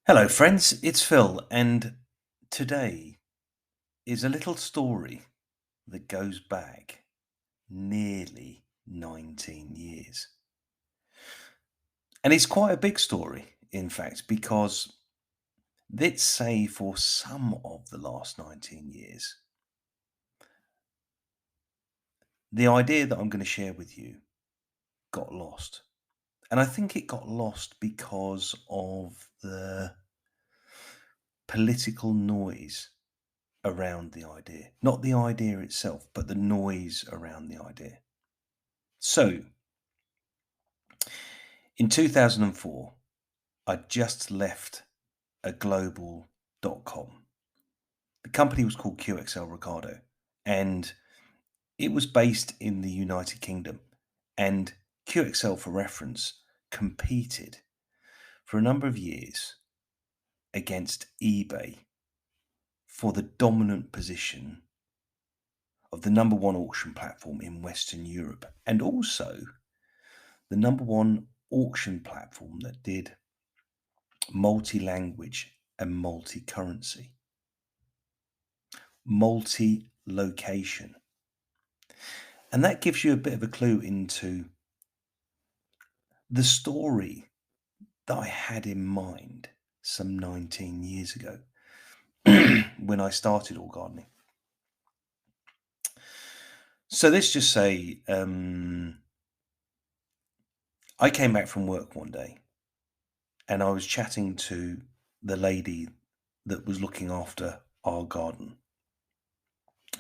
Hello, friends, it's Phil, and today is a little story that goes back nearly 19 years. And it's quite a big story, in fact, because let's say for some of the last 19 years, the idea that I'm going to share with you got lost. And I think it got lost because of the political noise around the idea. Not the idea itself, but the noise around the idea. So, in 2004, I just left a global.com. The company was called QXL Ricardo, and it was based in the United Kingdom. And QXL, for reference, competed for a number of years against eBay for the dominant position of the number one auction platform in Western Europe, and also the number one auction platform that did multi-language and multi-currency, multi-location. And that gives you a bit of a clue into the story that I had in mind some 19 years ago when I started all gardening. So let's just say I came back from work one day and I was chatting to the lady that was looking after our garden.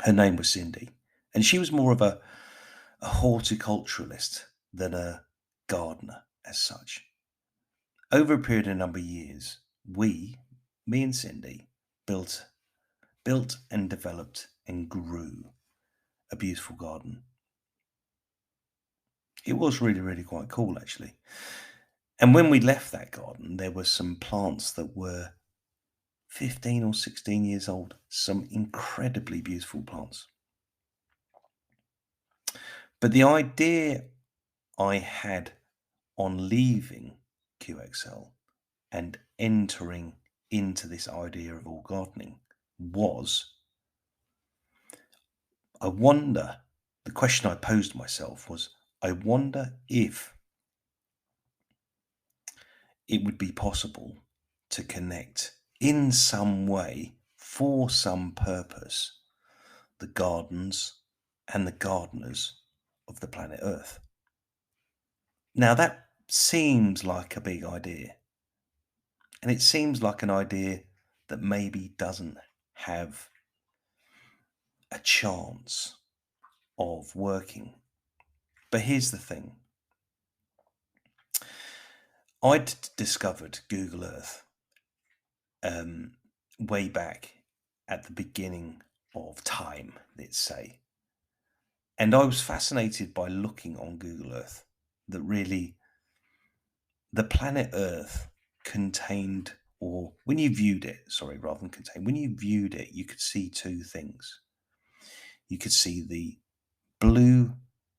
Her name was Cindy, and she was more of a horticulturalist than a gardener as such. Over a period of a number of years, me and Cindy, built and developed and grew a beautiful garden. It was really, really quite cool, actually. And when we left that garden, there were some plants that were 15 or 16 years old, some incredibly beautiful plants. But the idea I had on leaving QXL and entering into this idea of all gardening was, the question I posed myself was, I wonder if it would be possible to connect in some way, for some purpose, the gardens and the gardeners of the planet Earth. Now, that seems like a big idea, and it seems like an idea that maybe doesn't have a chance of working. But here's the thing. I'd discovered Google Earth way back at the beginning of time, let's say. And I was fascinated by looking on Google Earth that really the planet Earth contained, or when you viewed it, sorry, rather than contained, when you viewed it, you could see two things. You could see the blue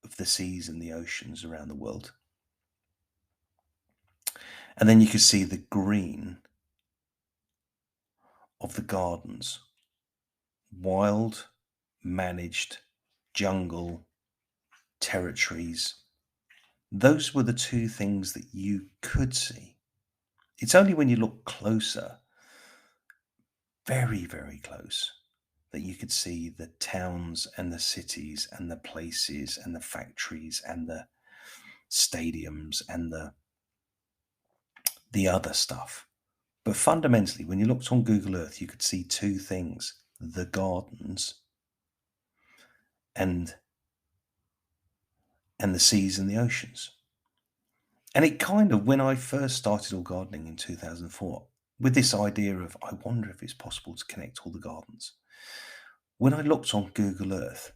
of the seas and the oceans around the world. And then you could see the green of the gardens, wild, managed, jungle, territories. Those were the two things that you could see. It's only when you look closer, very, very close, that you could see the towns and the cities and the places and the factories and the stadiums and the other stuff. But fundamentally, when you looked on Google Earth, you could see two things: the gardens and the seas and the oceans. And it kind of, when I first started all gardening in 2004, with this idea of, I wonder if it's possible to connect all the gardens. When I looked on Google Earth,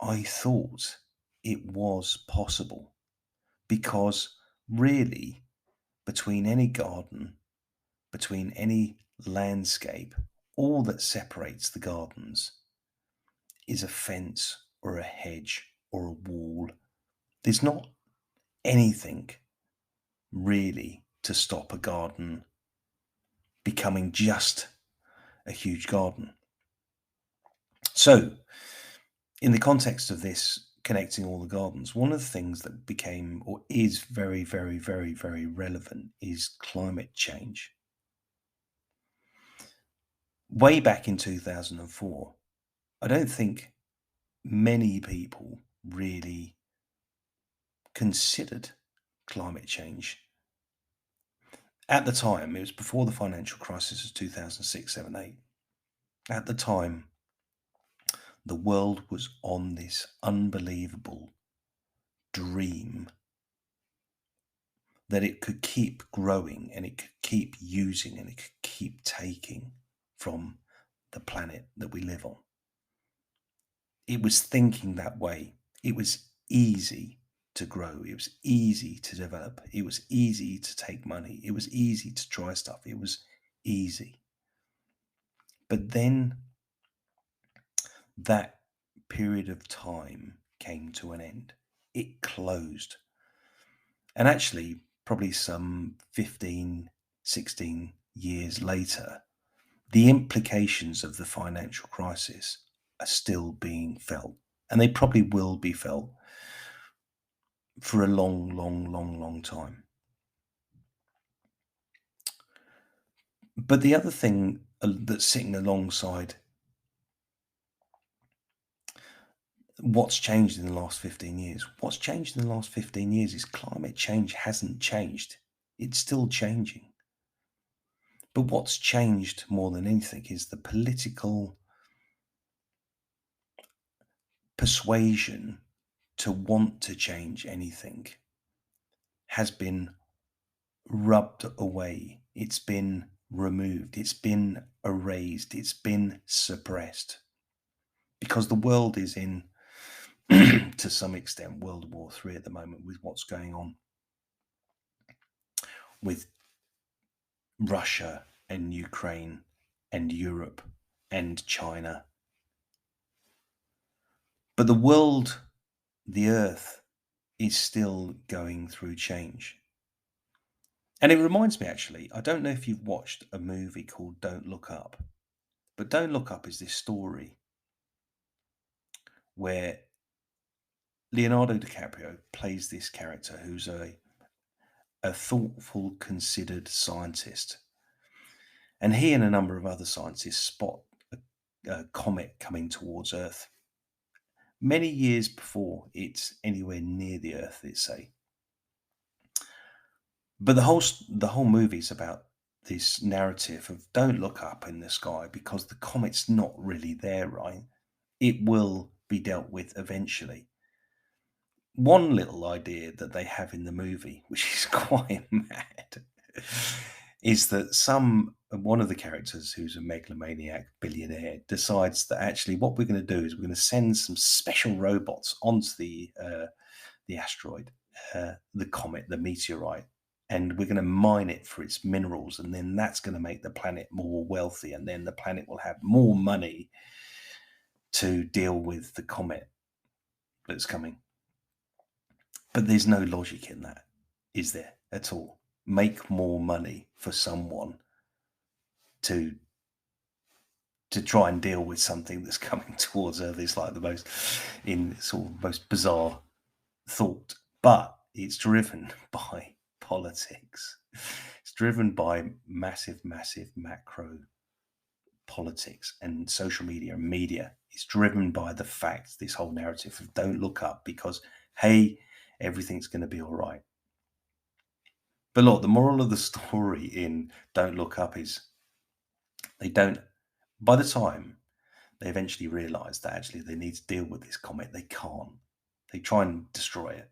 I thought it was possible, because really, between any garden, between any landscape, all that separates the gardens is a fence or a hedge or a wall. There's not anything really to stop a garden becoming just a huge garden. So, in the context of this connecting all the gardens, one of the things that became or is very, very, very, very relevant is climate change. Way back in 2004, I don't think many people really considered climate change. At the time, it was before the financial crisis of 2006, 7, 8. At the time, the world was on this unbelievable dream that it could keep growing and it could keep using and it could keep taking from the planet that we live on. It was thinking that way. It was easy to grow. It was easy to develop. It was easy to take money. It was easy to try stuff. It was easy. But then that period of time came to an end. It closed. And actually, probably some 15, 16 years later, the implications of the financial crisis are still being felt. And they probably will be felt for a long, long, long, long time. But the other thing that's sitting alongside what's changed in the last 15 years, what's changed in the last 15 years is climate change hasn't changed. It's still changing. But what's changed more than anything is the political persuasion to want to change anything has been rubbed away. It's been removed. It's been erased. It's been suppressed. Because the world is in, to some extent, World War III at the moment with what's going on with Russia and Ukraine and Europe and China. But the world, the earth, is still going through change. And it reminds me, actually, I don't know if you've watched a movie called Don't Look Up, but Don't Look Up is this story where Leonardo DiCaprio plays this character who's a thoughtful, considered scientist. And he and a number of other scientists spot a comet coming towards Earth many years before it's anywhere near the Earth, they say. But the whole movie is about this narrative of don't look up in the sky because the comet's not really there, right? It will be dealt with eventually. One little idea that they have in the movie, which is quite mad, is that one of the characters who's a megalomaniac billionaire decides that actually what we're going to do is we're going to send some special robots onto the asteroid, the comet, the meteorite, and we're going to mine it for its minerals, and then that's going to make the planet more wealthy, and then the planet will have more money to deal with the comet that's coming. But there's no logic in that, is there, at all? Make more money for someone to try and deal with something that's coming towards Earth is like the most bizarre thought. But it's driven by politics. It's driven by massive, massive macro politics and social media and media. It's driven by the fact, this whole narrative of don't look up because, hey, everything's going to be all right. But look, the moral of the story in Don't Look Up is by the time they eventually realize that actually they need to deal with this comet, they can't. They try and destroy it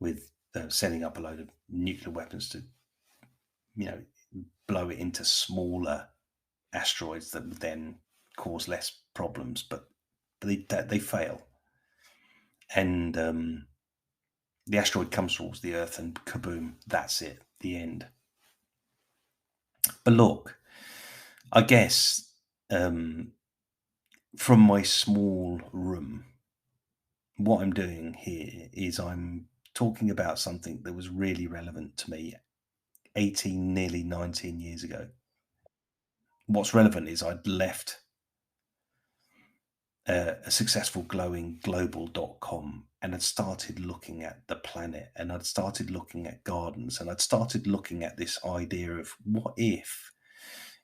with setting up a load of nuclear weapons to, blow it into smaller asteroids that would then cause less problems. But they fail. And the asteroid comes towards the Earth and kaboom, that's it, the end. But look, I guess from my small room what I'm doing here is I'm talking about something that was really relevant to me 18, nearly 19 years ago. What's relevant is I'd left a successful glowing global.com and I'd started looking at the planet and I'd started looking at gardens and I'd started looking at this idea of what if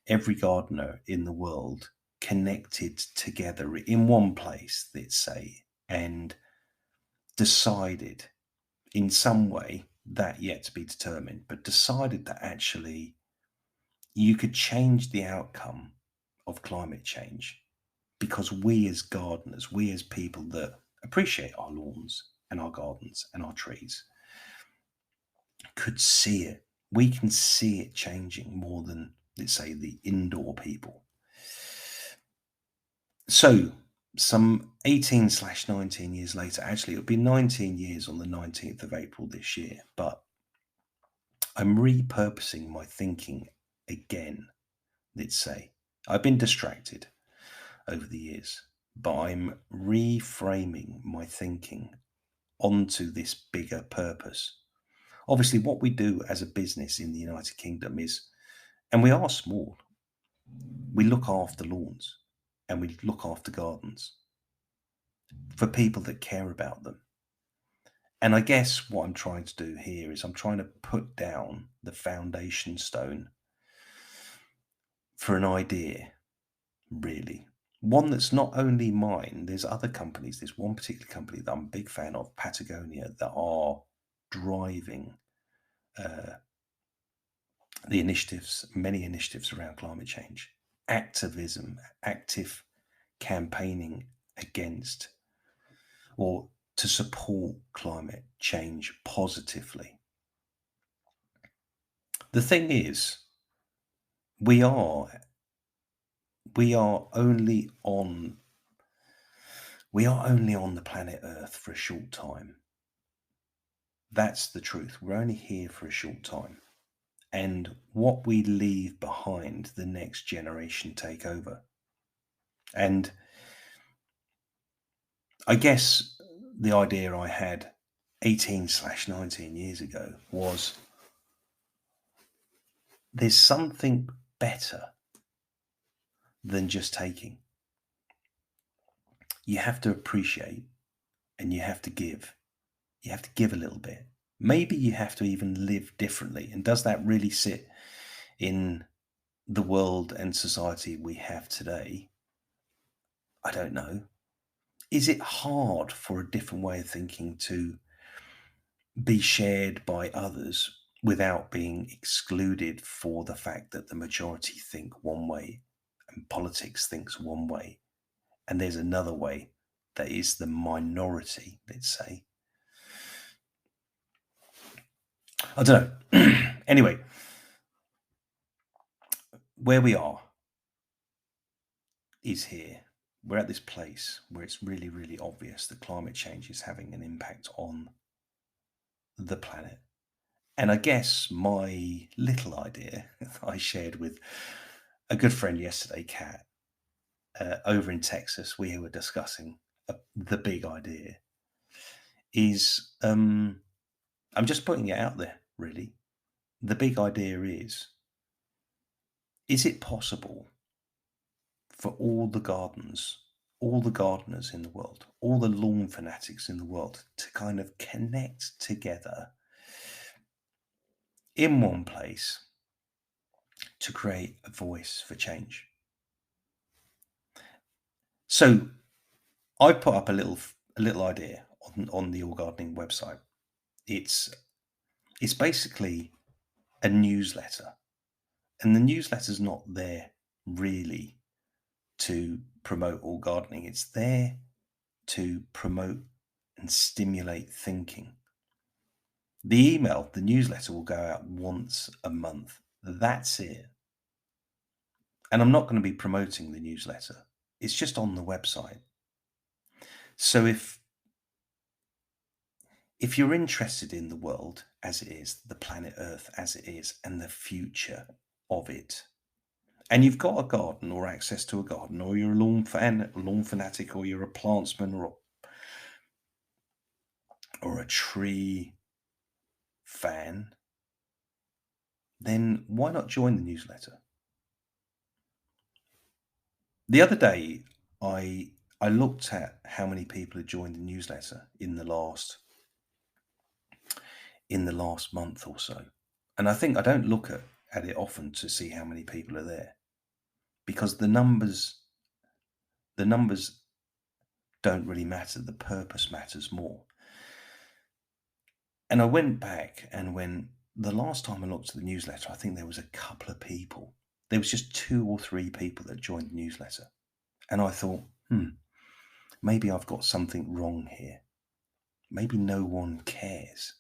every gardener in the world connected together in one place, let's say, and decided in some way, that yet to be determined, but decided that actually you could change the outcome of climate change because we as gardeners, we as people that appreciate our lawns and our gardens and our trees could see it. We can see it changing more than, let's say, the indoor people. So, some 18/19 years later, actually, it'll be 19 years on the 19th of April this year, but I'm repurposing my thinking again, let's say. I've been distracted over the years, but I'm reframing my thinking onto this bigger purpose. Obviously, what we do as a business in the United Kingdom is, and we are small, we look after lawns and we look after gardens for people that care about them. And I guess what I'm trying to do here is I'm trying to put down the foundation stone for an idea, really. One that's not only mine, there's other companies. There's one particular company that I'm a big fan of, Patagonia, that are driving uh, the initiatives, many initiatives around climate change, activism, active campaigning against or to support climate change positively. The thing is, we are we are only on we are only on the planet Earth for a short time. That's the truth. We're only here for a short time. And what we leave behind, the next generation take over. And I guess the idea I had 18/19 years ago was there's something better than just taking. You have to appreciate and you have to give. You have to give a little bit. Maybe you have to even live differently. And does that really sit in the world and society we have today? I don't know. Is it hard for a different way of thinking to be shared by others without being excluded for the fact that the majority think one way and politics thinks one way and there's another way that is the minority, let's say? I don't know. Anyway, where we are is here. We're at this place where it's really, really obvious that climate change is having an impact on the planet. And I guess my little idea that I shared with a good friend yesterday, Kat, over in Texas, we were discussing the big idea is I'm just putting it out there, really. The big idea is it possible for all the gardeners in the world, all the lawn fanatics in the world to kind of connect together in one place to create a voice for change? So I put up a little idea on the All Gardening website. It's basically a newsletter, and the newsletter's not there really to promote all gardening. It's there to promote and stimulate thinking. The newsletter will go out once a month. That's it. And I'm not going to be promoting the newsletter. It's just on the website. So if you're interested in the world as it is, the planet Earth as it is, and the future of it, and you've got a garden or access to a garden, or you're a lawn fanatic, or you're a plantsman, or or a tree fan, then why not join the newsletter? The other day, I looked at how many people had joined the newsletter in the last month or so. And I think I don't look at it often to see how many people are there, because the numbers don't really matter. The purpose matters more. And I went back, and when the last time I looked at the newsletter, I think there was a couple of people. There was just 2 or 3 people that joined the newsletter. And I thought, maybe I've got something wrong here. Maybe no one cares.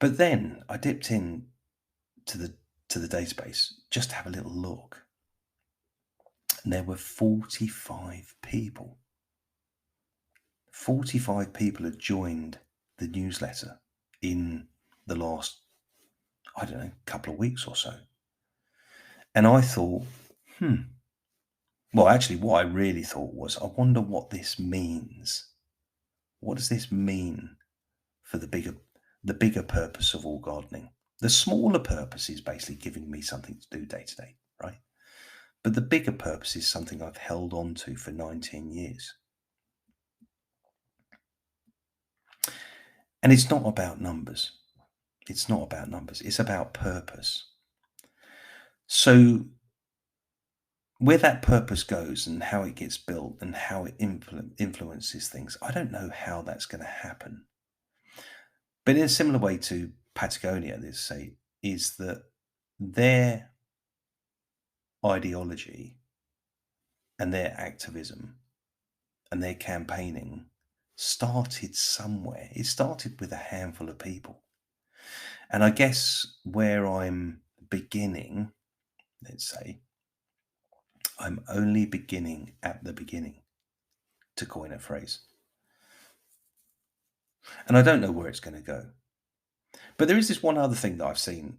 But then I dipped in to the database just to have a little look. And there were 45 people. 45 people had joined the newsletter in the last, I don't know, couple of weeks or so. And I thought, well, actually, what I really thought was, I wonder what this means. What does this mean for the bigger purpose of all gardening? The smaller purpose is basically giving me something to do day to day, right? But the bigger purpose is something I've held on to for 19 years. And it's not about numbers. It's not about numbers. It's about purpose. So where that purpose goes and how it gets built and how it influences things, I don't know how that's going to happen. But in a similar way to Patagonia, let's say, is that their ideology and their activism and their campaigning started somewhere. It started with a handful of people. And I guess where I'm beginning, let's say, I'm only beginning at the beginning, to coin a phrase. And I don't know where it's going to go. But there is this one other thing that I've seen,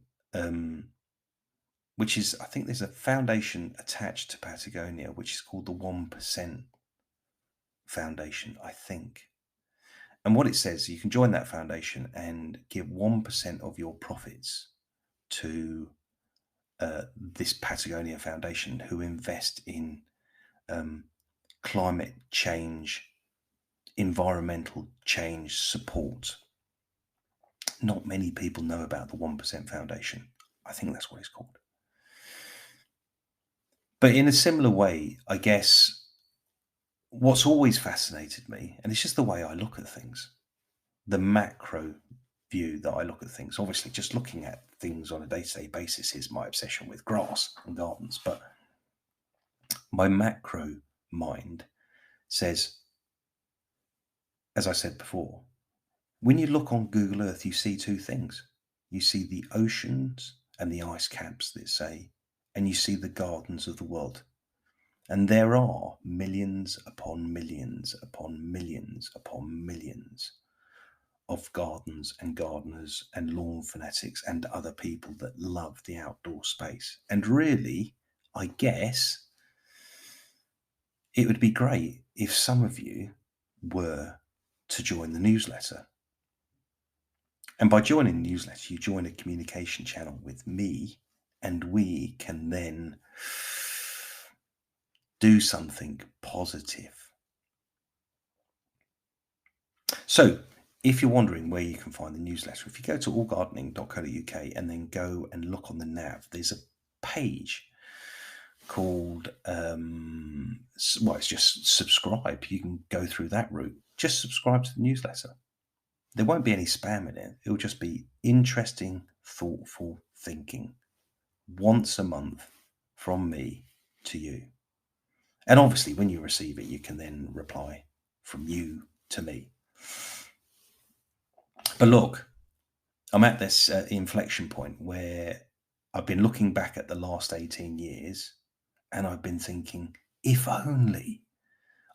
which is, I think there's a foundation attached to Patagonia, which is called the 1% Foundation, I think. And what it says, you can join that foundation and give 1% of your profits to this Patagonia Foundation, who invest in climate change, environmental change support. Not many people know about the 1% Foundation. I think that's what it's called. But in a similar way, I guess what's always fascinated me, and it's just the way I look at things, the macro view that I look at things. Obviously, just looking at things on a day-to-day basis is my obsession with grass and gardens, but my macro mind says, as I said before, when you look on Google Earth, you see 2 things. You see the oceans and the ice caps, let's say, and you see the gardens of the world. And there are millions upon millions upon millions upon millions of gardens and gardeners and lawn fanatics and other people that love the outdoor space. And really, I guess it would be great if some of you were to join the newsletter. And by joining the newsletter, you join a communication channel with me, and we can then do something positive. So, if you're wondering where you can find the newsletter, if you go to allgardening.co.uk and then go and look on the nav, there's a page called, it's just subscribe. You can go through that route. Just subscribe to the newsletter. There won't be any spam in it. It'll just be interesting, thoughtful thinking once a month from me to you. And obviously, when you receive it, you can then reply from you to me. But look, I'm at this inflection point where I've been looking back at the last 18 years and I've been thinking, if only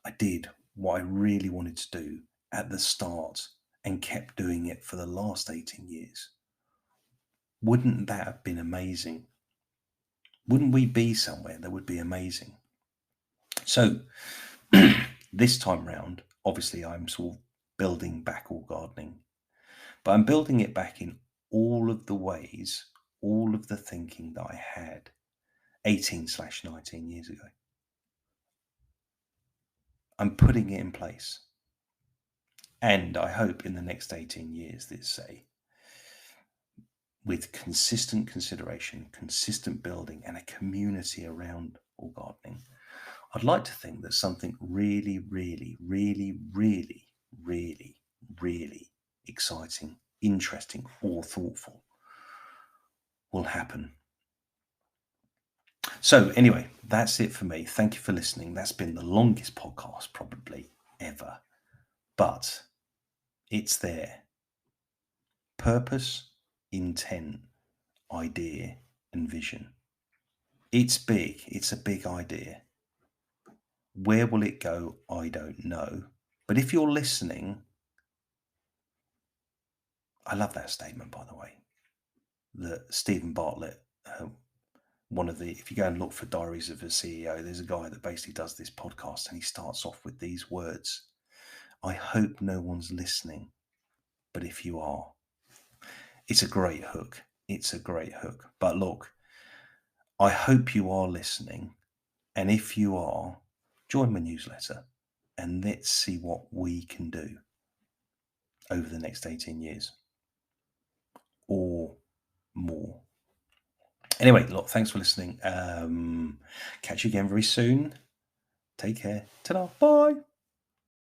I did what I really wanted to do at the start and kept doing it for the last 18 years. Wouldn't that have been amazing? Wouldn't we be somewhere that would be amazing? So this time round, obviously I'm sort of building back all gardening. But I'm building it back in all of the ways, all of the thinking that I had 18/19 years ago. I'm putting it in place. And I hope in the next 18 years, let's say, with consistent consideration, consistent building, and a community around all gardening, I'd like to think that something really, really, really, really, really, really exciting, interesting, or thoughtful will happen. So, anyway, that's it for me. Thank you for listening. That's been the longest podcast probably ever, but it's there. Purpose, intent, idea, and vision. It's big. It's a big idea. Where will it go? I don't know. But if you're listening, I love that statement, by the way, that Stephen Bartlett, if you go and look for Diaries of a CEO, there's a guy that basically does this podcast and he starts off with these words: I hope no one's listening, but if you are. It's a great hook. It's a great hook. But look, I hope you are listening. And if you are, join my newsletter and let's see what we can do over the next 18 years or more. Anyway, look, thanks for listening. Catch you again very soon. Take care. Ta-da. Bye.